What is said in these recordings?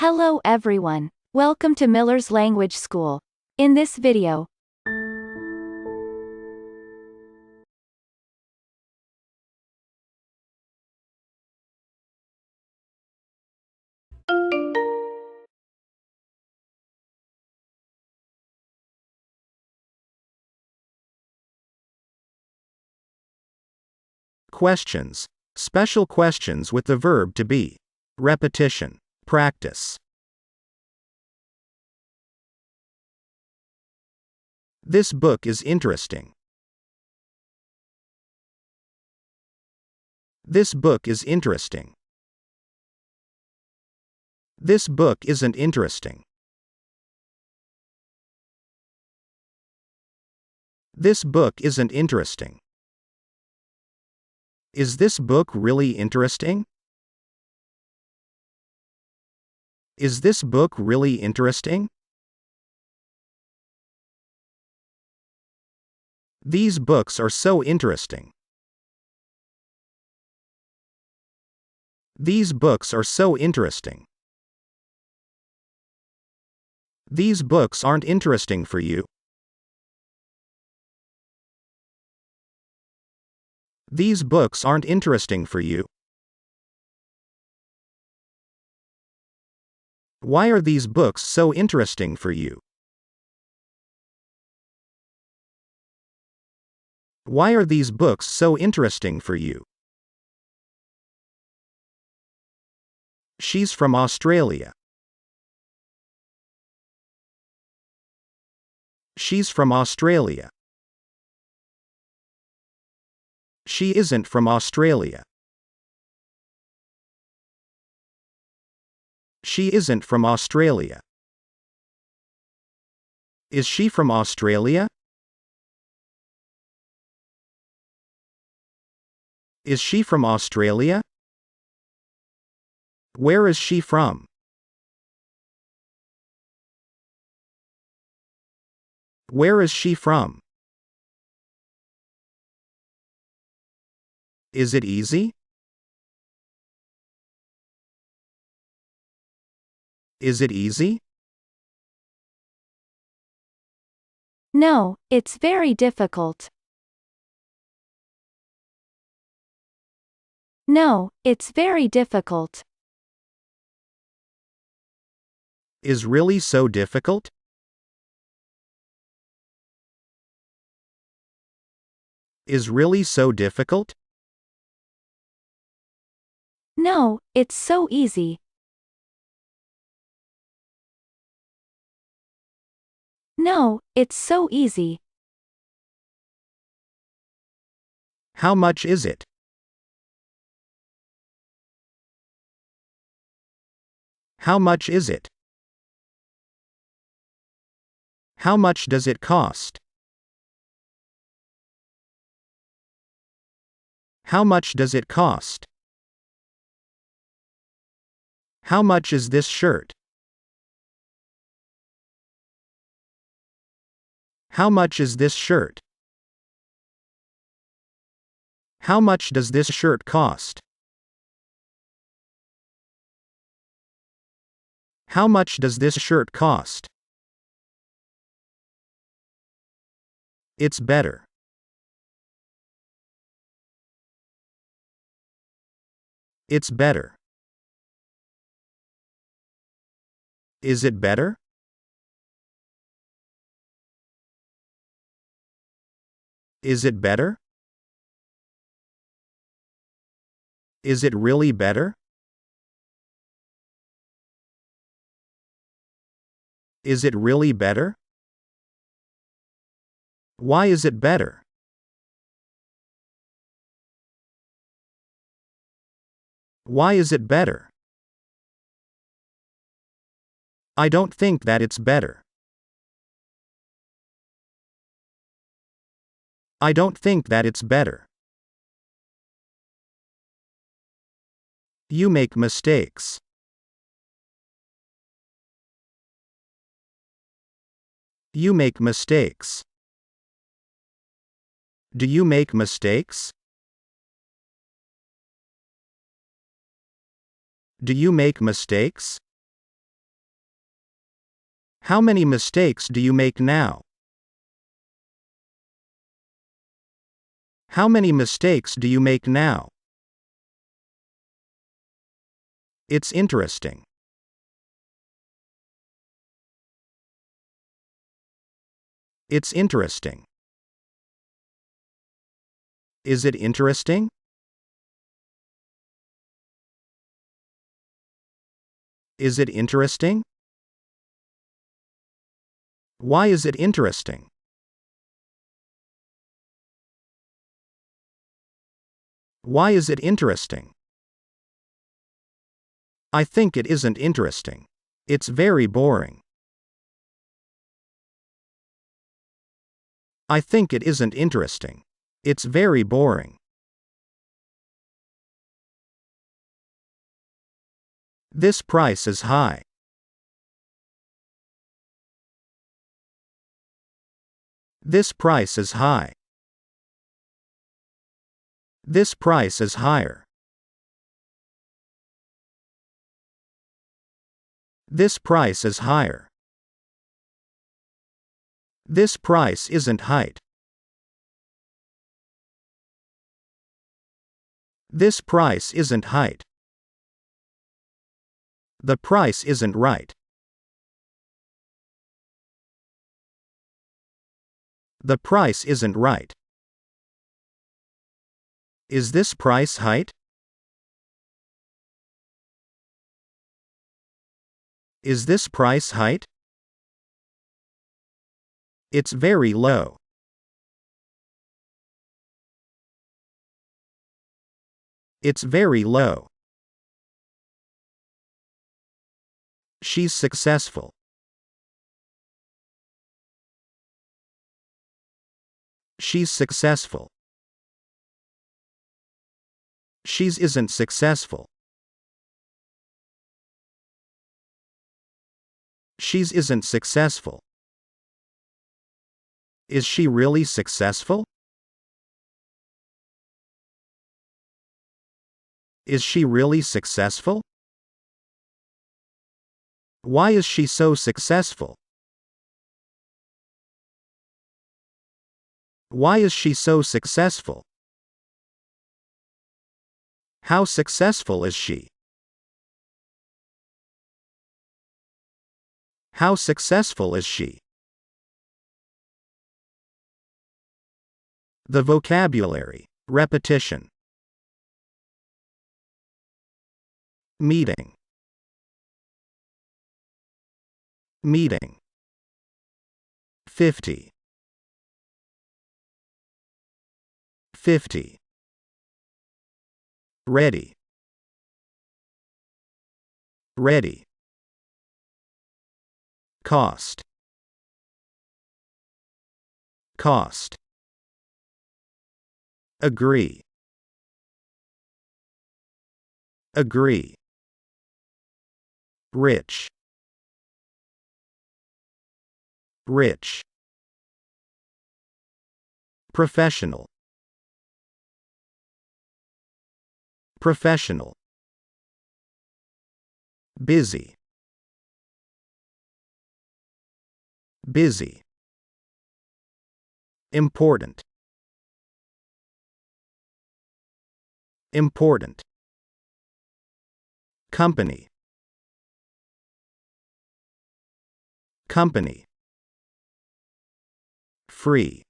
Hello everyone. Welcome to Miller's Language School. In this video, Questions. Special questions with the verb to be. Repetition. Practice. This book is interesting. This book is interesting. This book isn't interesting. This book isn't interesting. Is this book really interesting? Is this book really interesting? These books are so interesting. These books are so interesting. These books aren't interesting for you. These books aren't interesting for you. Why are these books so interesting for you? Why are these books so interesting for you? She's from Australia. She's from Australia. She isn't from Australia. She isn't from Australia. Is she from Australia? Is she from Australia? Where is she from? Where is she from? Is it easy? Is it easy? no, it's very difficult. No, it's very difficult. Is really so difficult? Is really so difficult? No, it's so easy. No, it's so easy. How much is it? How much is it? How much does it cost? How much does it cost? How much is this shirt? How much is this shirt? How much does this shirt cost? How much does this shirt cost? It's better. It's better. Is it better? Is it better? Is it really better? Is it really better? Why is it better? Why is it better? I don't think that it's better. I don't think that it's better. You make mistakes. You make mistakes. Do you make mistakes? Do you make mistakes? How many mistakes do you make now? How many mistakes do you make now? It's interesting. It's interesting. Is it interesting? Is it interesting? Why is it interesting? Why is it interesting? I think it isn't interesting. It's very boring. I think it isn't interesting. It's very boring. This price is high. This price is high. This price is higher. This price is higher. This price isn't height. This price isn't height. The price isn't right. The price isn't right. Is this price height? Is this price height? It's very low. It's very low. She's successful. She's successful. She's isn't successful. She's isn't successful. Is she really successful? Is she really successful? Why is she so successful? Why is she so successful? How successful is she? How successful is she? The vocabulary. Repetition. Meeting. Meeting. 50. 50. Ready. Ready. Cost. Cost. Agree. Agree. Rich. Rich. Professional. Professional. Busy. Busy. Important. Important. Company. Company. Free.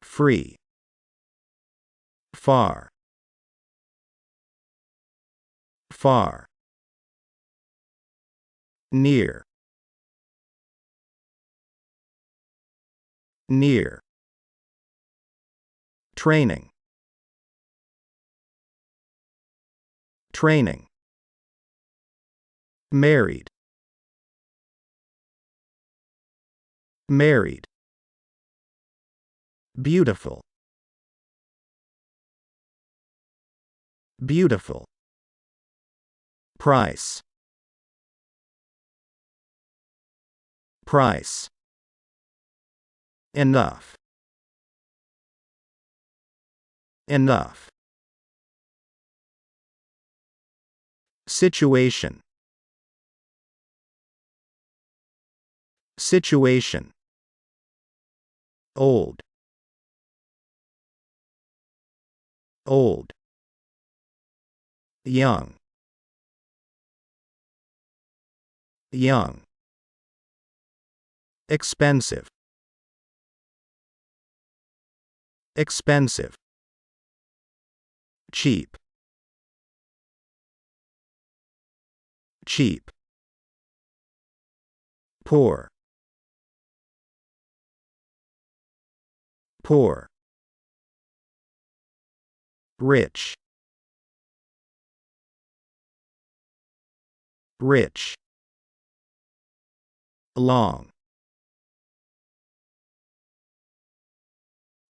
Free. Far. Far. Near. Near. Training. Training. Married. Married. Beautiful. Beautiful. Price. Price. Enough. Enough. Situation. situation, old, old, young, young, expensive, expensive, cheap, cheap, poor, poor, rich, rich, long,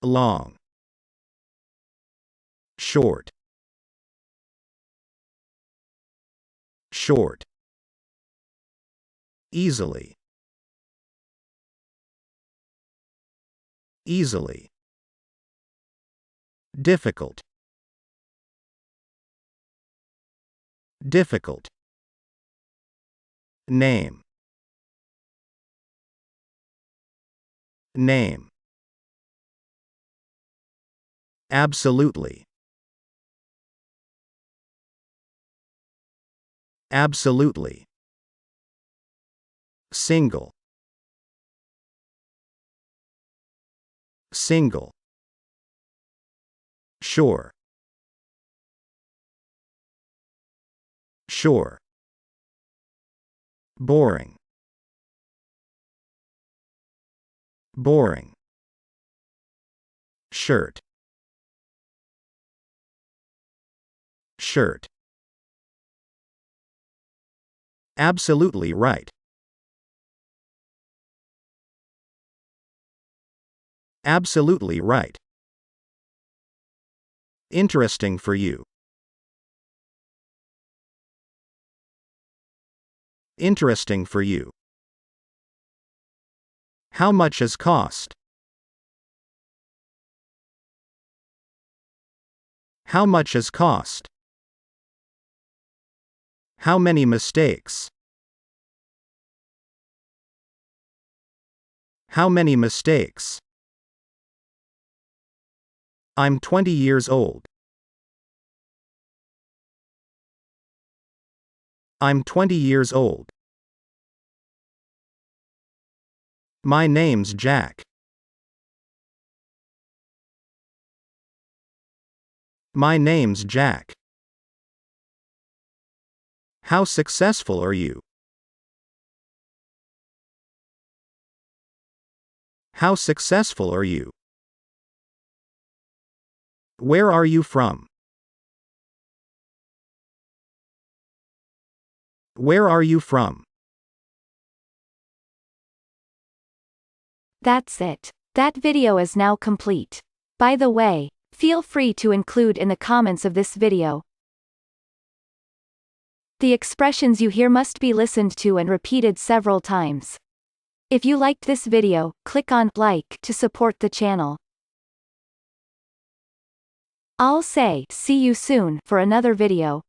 long, short, short, easily, easily, difficult, difficult, name, name, absolutely, absolutely, single, single, sure, sure, boring, boring, shirt, shirt, absolutely right, absolutely right, interesting for you, interesting for you, how much has cost, how much has cost, how many mistakes, how many mistakes, I'm 20 years old, I'm 20 years old, my name's Jack, my name's Jack, how successful are you, how successful are you, where are you from, where are you from, That's it. That video is now complete. By the way, feel free to include in the comments of this video. The expressions you hear must be listened to and repeated several times. If you liked this video, click on like to support the channel. I'll say see you soon for another video.